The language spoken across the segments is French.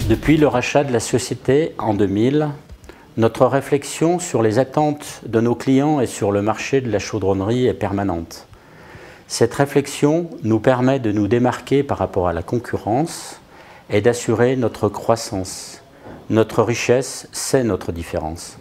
Depuis le rachat de la société en 2000, notre réflexion sur les attentes de nos clients et sur le marché de la chaudronnerie est permanente. Cette réflexion nous permet de nous démarquer par rapport à la concurrence et d'assurer notre croissance. Notre richesse, c'est notre différence.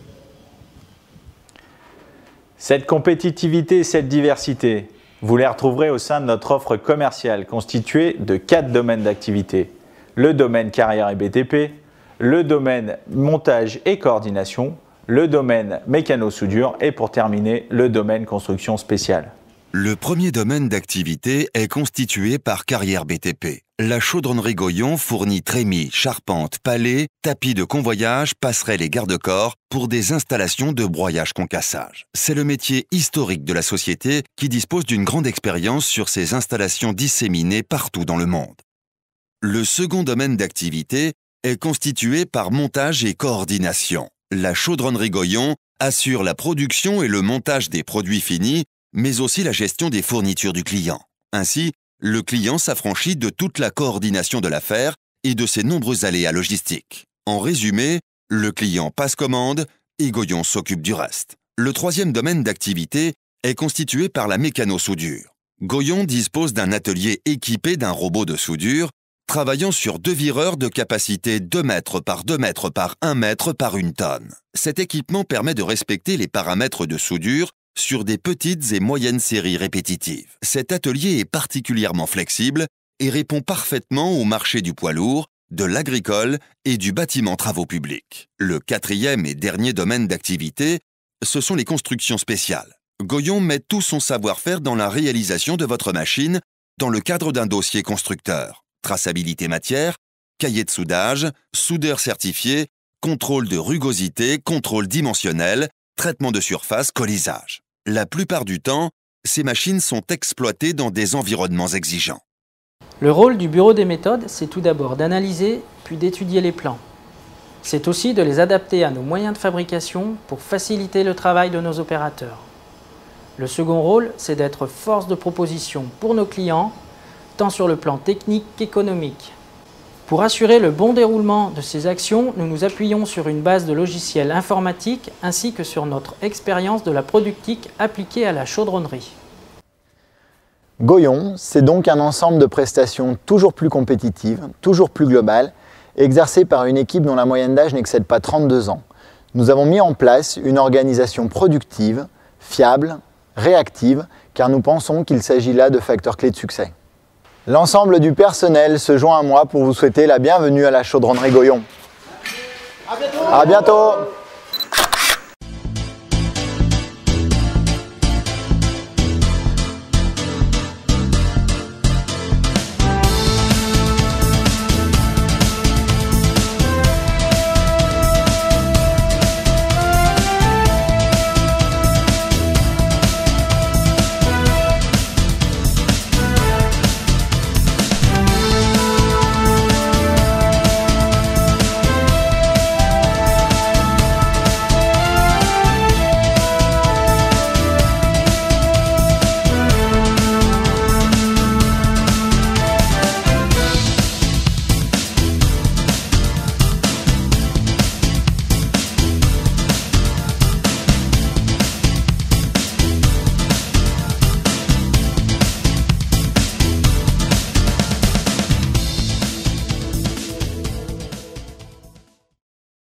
Cette compétitivité et cette diversité, vous les retrouverez au sein de notre offre commerciale constituée de 4 domaines d'activité. Le domaine carrière et BTP, le domaine montage et coordination, le domaine mécano-soudure et pour terminer, le domaine construction spéciale. Le premier domaine d'activité est constitué par Carrière BTP. La chaudronnerie Goyon fournit trémies, charpentes, palets, tapis de convoyage, passerelles et garde-corps pour des installations de broyage-concassage. C'est le métier historique de la société qui dispose d'une grande expérience sur ces installations disséminées partout dans le monde. Le second domaine d'activité est constitué par montage et coordination. La chaudronnerie Goyon assure la production et le montage des produits finis, mais aussi la gestion des fournitures du client. Ainsi, le client s'affranchit de toute la coordination de l'affaire et de ses nombreux aléas logistiques. En résumé, le client passe commande et Goyon s'occupe du reste. Le troisième domaine d'activité est constitué par la mécano-soudure. Goyon dispose d'un atelier équipé d'un robot de soudure, travaillant sur 2 vireurs de capacité 2 mètres par 2 mètres par 1 mètre par 1 tonne. Cet équipement permet de respecter les paramètres de soudure sur des petites et moyennes séries répétitives. Cet atelier est particulièrement flexible et répond parfaitement au marché du poids lourd, de l'agricole et du bâtiment travaux publics. Le quatrième et dernier domaine d'activité, ce sont les constructions spéciales. Goyon met tout son savoir-faire dans la réalisation de votre machine dans le cadre d'un dossier constructeur. Traçabilité matière, cahier de soudage, soudeur certifié, contrôle de rugosité, contrôle dimensionnel, traitement de surface, colisage. La plupart du temps, ces machines sont exploitées dans des environnements exigeants. Le rôle du bureau des méthodes, c'est tout d'abord d'analyser puis d'étudier les plans. C'est aussi de les adapter à nos moyens de fabrication pour faciliter le travail de nos opérateurs. Le second rôle, c'est d'être force de proposition pour nos clients, tant sur le plan technique qu'économique. Pour assurer le bon déroulement de ces actions, nous nous appuyons sur une base de logiciels informatiques ainsi que sur notre expérience de la productique appliquée à la chaudronnerie. Goyon, c'est donc un ensemble de prestations toujours plus compétitives, toujours plus globales, exercées par une équipe dont la moyenne d'âge n'excède pas 32 ans. Nous avons mis en place une organisation productive, fiable, réactive, car nous pensons qu'il s'agit là de facteurs clés de succès. L'ensemble du personnel se joint à moi pour vous souhaiter la bienvenue à la chaudronnerie Goyon. À bientôt.